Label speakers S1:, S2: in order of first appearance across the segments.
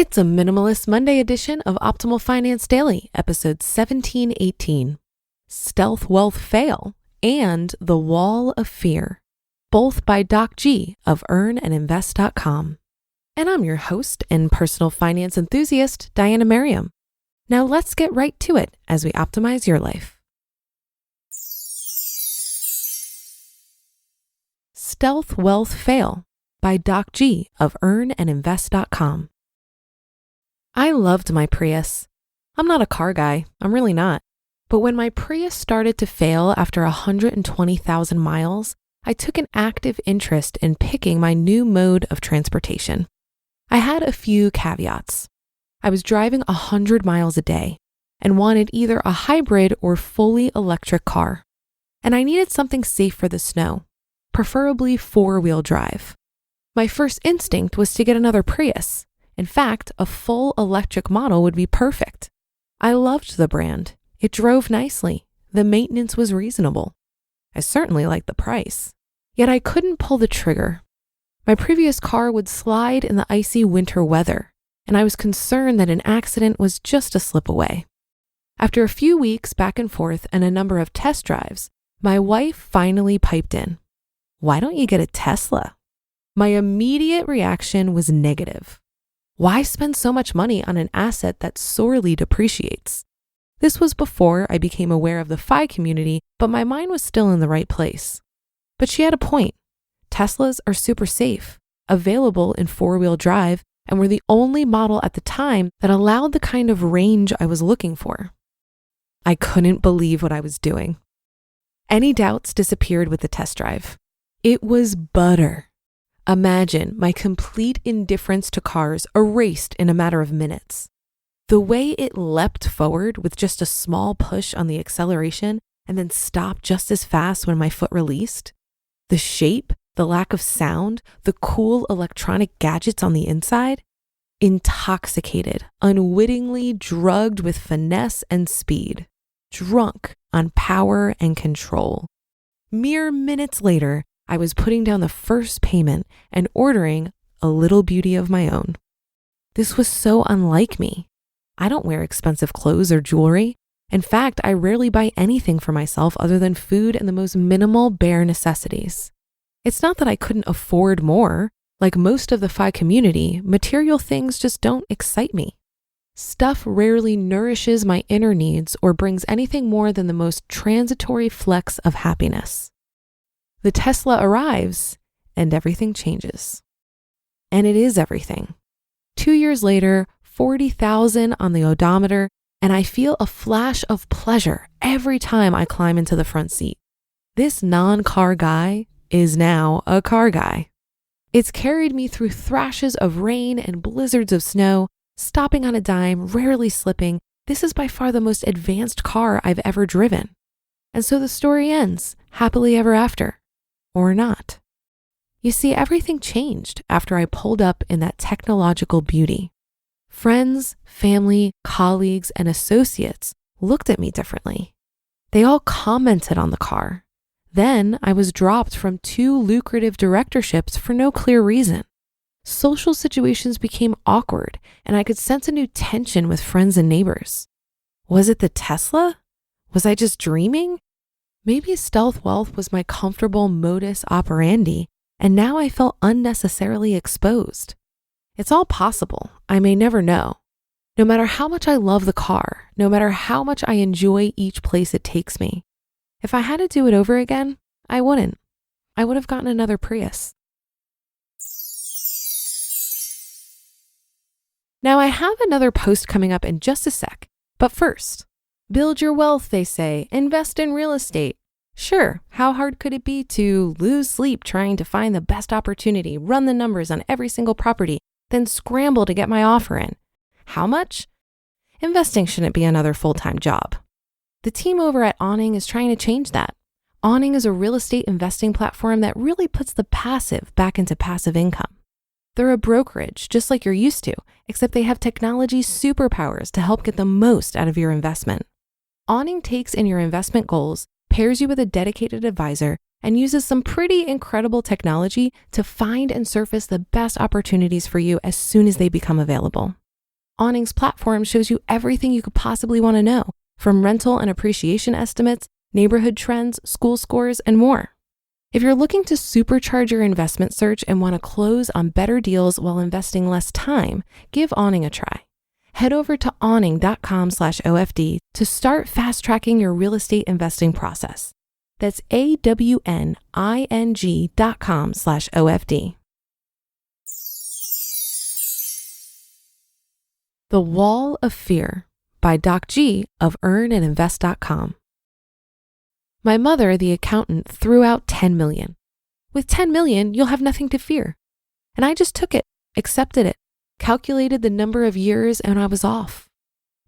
S1: It's a Minimalist Monday edition of Optimal Finance Daily, episode 1718, Stealth Wealth Fail and The Wall of Fear, both by Doc G of earnandinvest.com. And I'm your host and personal finance enthusiast, Diana Merriam. Now let's get right to it as we optimize your life. Stealth Wealth Fail by Doc G of earnandinvest.com. I loved my Prius. I'm not a car guy, I'm really not. But when my Prius started to fail after 120,000 miles, I took an active interest in picking my new mode of transportation. I had a few caveats. I was driving 100 miles a day and wanted either a hybrid or fully electric car. And I needed something safe for the snow, preferably four-wheel drive. My first instinct was to get another Prius. In fact, a full electric model would be perfect. I loved the brand. It drove nicely. The maintenance was reasonable. I certainly liked the price. Yet I couldn't pull the trigger. My previous car would slide in the icy winter weather, and I was concerned that an accident was just a slip away. After a few weeks back and forth and a number of test drives, my wife finally piped in. "Why don't you get a Tesla?" My immediate reaction was negative. Why spend so much money on an asset that sorely depreciates? This was before I became aware of the FI community, but my mind was still in the right place. But she had a point. Teslas are super safe, available in four-wheel drive, and were the only model at the time that allowed the kind of range I was looking for. I couldn't believe what I was doing. Any doubts disappeared with the test drive. It was butter. Imagine my complete indifference to cars erased in a matter of minutes. The way it leapt forward with just a small push on the acceleration and then stopped just as fast when my foot released. The shape, the lack of sound, the cool electronic gadgets on the inside. Intoxicated, unwittingly drugged with finesse and speed. Drunk on power and control. Mere minutes later, I was putting down the first payment and ordering a little beauty of my own. This was so unlike me. I don't wear expensive clothes or jewelry. In fact, I rarely buy anything for myself other than food and the most minimal bare necessities. It's not that I couldn't afford more. Like most of the FI community, material things just don't excite me. Stuff rarely nourishes my inner needs or brings anything more than the most transitory flecks of happiness. The Tesla arrives and everything changes. And it is everything. 2 years later, 40,000 on the odometer, and I feel a flash of pleasure every time I climb into the front seat. This non-car guy is now a car guy. It's carried me through thrashes of rain and blizzards of snow, stopping on a dime, rarely slipping. This is by far the most advanced car I've ever driven. And so the story ends, happily ever after. Or not. You see, everything changed after I pulled up in that technological beauty. Friends, family, colleagues, and associates looked at me differently. They all commented on the car. Then I was dropped from 2 lucrative directorships for no clear reason. Social situations became awkward, and I could sense a new tension with friends and neighbors. Was it the Tesla? Was I just dreaming? Maybe stealth wealth was my comfortable modus operandi, and now I felt unnecessarily exposed. It's all possible. I may never know. No matter how much I love the car, no matter how much I enjoy each place it takes me, if I had to do it over again, I wouldn't. I would have gotten another Prius. Now I have another post coming up in just a sec, but first, build your wealth, they say, invest in real estate. Sure, how hard could it be to lose sleep trying to find the best opportunity, run the numbers on every single property, then scramble to get my offer in? How much? Investing shouldn't be another full-time job. The team over at Awning is trying to change that. Awning is a real estate investing platform that really puts the passive back into passive income. They're a brokerage, just like you're used to, except they have technology superpowers to help get the most out of your investment. Awning takes in your investment goals, pairs you with a dedicated advisor, and uses some pretty incredible technology to find and surface the best opportunities for you as soon as they become available. Awning's platform shows you everything you could possibly want to know, from rental and appreciation estimates, neighborhood trends, school scores, and more. If you're looking to supercharge your investment search and want to close on better deals while investing less time, give Awning a try. Head over to awning.com/OFD to start fast-tracking your real estate investing process. That's awning.com/OFD. The Wall of Fear by Doc G of earnandinvest.com. My mother, the accountant, threw out $10 million. With $10 million, you'll have nothing to fear. And I just took it, accepted it, calculated the number of years, and I was off.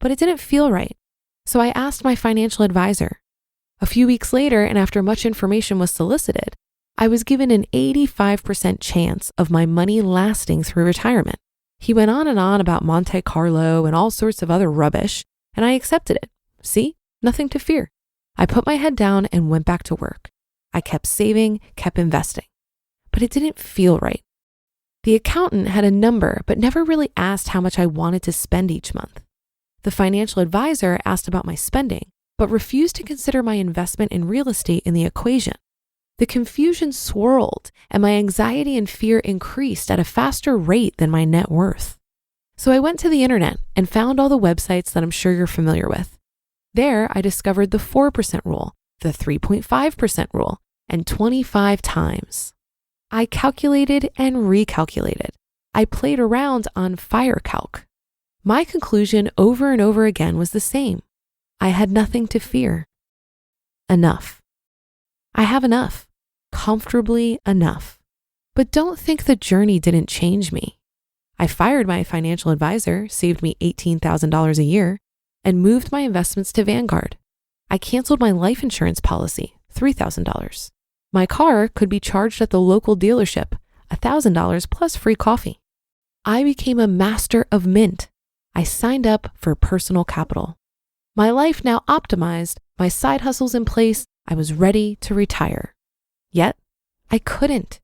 S1: But it didn't feel right. So I asked my financial advisor. A few weeks later, and after much information was solicited, I was given an 85% chance of my money lasting through retirement. He went on and on about Monte Carlo and all sorts of other rubbish, and I accepted it. See? Nothing to fear. I put my head down and went back to work. I kept saving, kept investing. But it didn't feel right. The accountant had a number, but never really asked how much I wanted to spend each month. The financial advisor asked about my spending, but refused to consider my investment in real estate in the equation. The confusion swirled, and my anxiety and fear increased at a faster rate than my net worth. So I went to the internet and found all the websites that I'm sure you're familiar with. There, I discovered the 4% rule, the 3.5% rule, and 25 times. I calculated and recalculated. I played around on FireCalc. My conclusion over and over again was the same. I had nothing to fear. Enough. I have enough. Comfortably enough. But don't think the journey didn't change me. I fired my financial advisor, saved me $18,000 a year, and moved my investments to Vanguard. I canceled my life insurance policy, $3,000. My car could be charged at the local dealership, $1,000 plus free coffee. I became a master of mint. I signed up for personal capital. My life now optimized, my side hustles in place, I was ready to retire. Yet, I couldn't.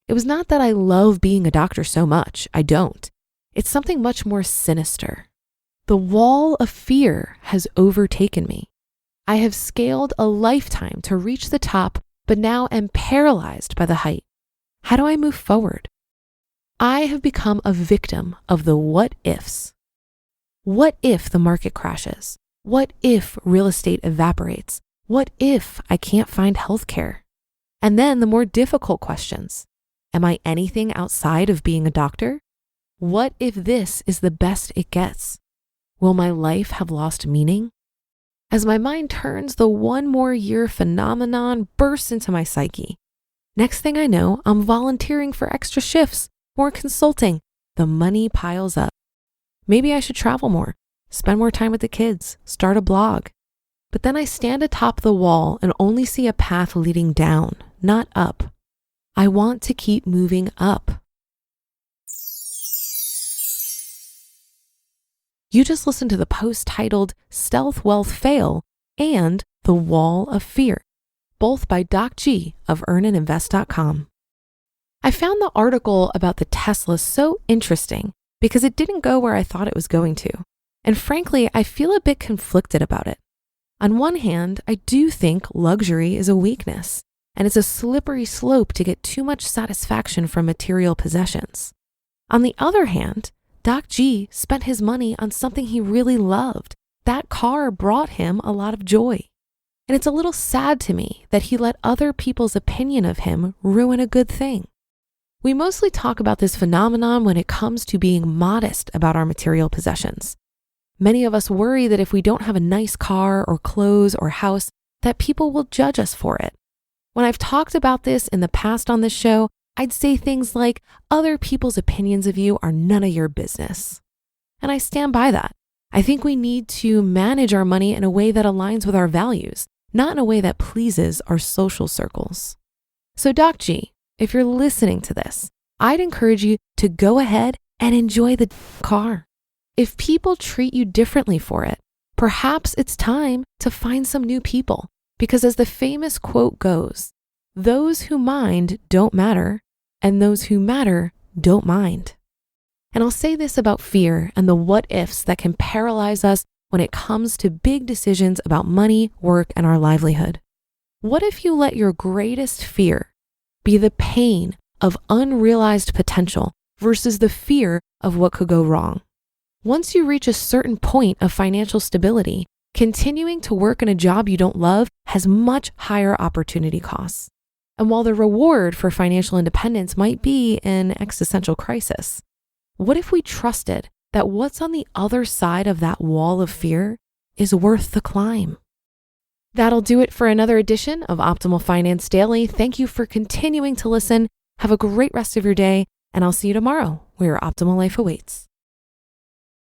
S1: It was not that I love being a doctor so much. I don't. It's something much more sinister. The wall of fear has overtaken me. I have scaled a lifetime to reach the top, but now am paralyzed by the height. How do I move forward? I have become a victim of the what ifs. What if the market crashes? What if real estate evaporates? What if I can't find healthcare? And then the more difficult questions. Am I anything outside of being a doctor? What if this is the best it gets? Will my life have lost meaning? As my mind turns, the one more year phenomenon bursts into my psyche. Next thing I know, I'm volunteering for extra shifts, more consulting. The money piles up. Maybe I should travel more, spend more time with the kids, start a blog. But then I stand atop the wall and only see a path leading down, not up. I want to keep moving up. You just listened to the post titled Stealth Wealth Fail and The Wall of Fear, both by Doc G of earnandinvest.com. I found the article about the Tesla so interesting because it didn't go where I thought it was going to. And frankly, I feel a bit conflicted about it. On one hand, I do think luxury is a weakness, and it's a slippery slope to get too much satisfaction from material possessions. On the other hand, Doc G spent his money on something he really loved. That car brought him a lot of joy. And it's a little sad to me that he let other people's opinion of him ruin a good thing. We mostly talk about this phenomenon when it comes to being modest about our material possessions. Many of us worry that if we don't have a nice car or clothes or house, that people will judge us for it. When I've talked about this in the past on this show, I'd say things like, other people's opinions of you are none of your business. And I stand by that. I think we need to manage our money in a way that aligns with our values, not in a way that pleases our social circles. So Doc G, if you're listening to this, I'd encourage you to go ahead and enjoy the car. If people treat you differently for it, perhaps it's time to find some new people. Because as the famous quote goes, those who mind don't matter, and those who matter don't mind. And I'll say this about fear and the what ifs that can paralyze us when it comes to big decisions about money, work, and our livelihood. What if you let your greatest fear be the pain of unrealized potential versus the fear of what could go wrong? Once you reach a certain point of financial stability, continuing to work in a job you don't love has much higher opportunity costs. And while the reward for financial independence might be an existential crisis, what if we trusted that what's on the other side of that wall of fear is worth the climb? That'll do it for another edition of Optimal Finance Daily. Thank you for continuing to listen. Have a great rest of your day, and I'll see you tomorrow where your optimal life awaits.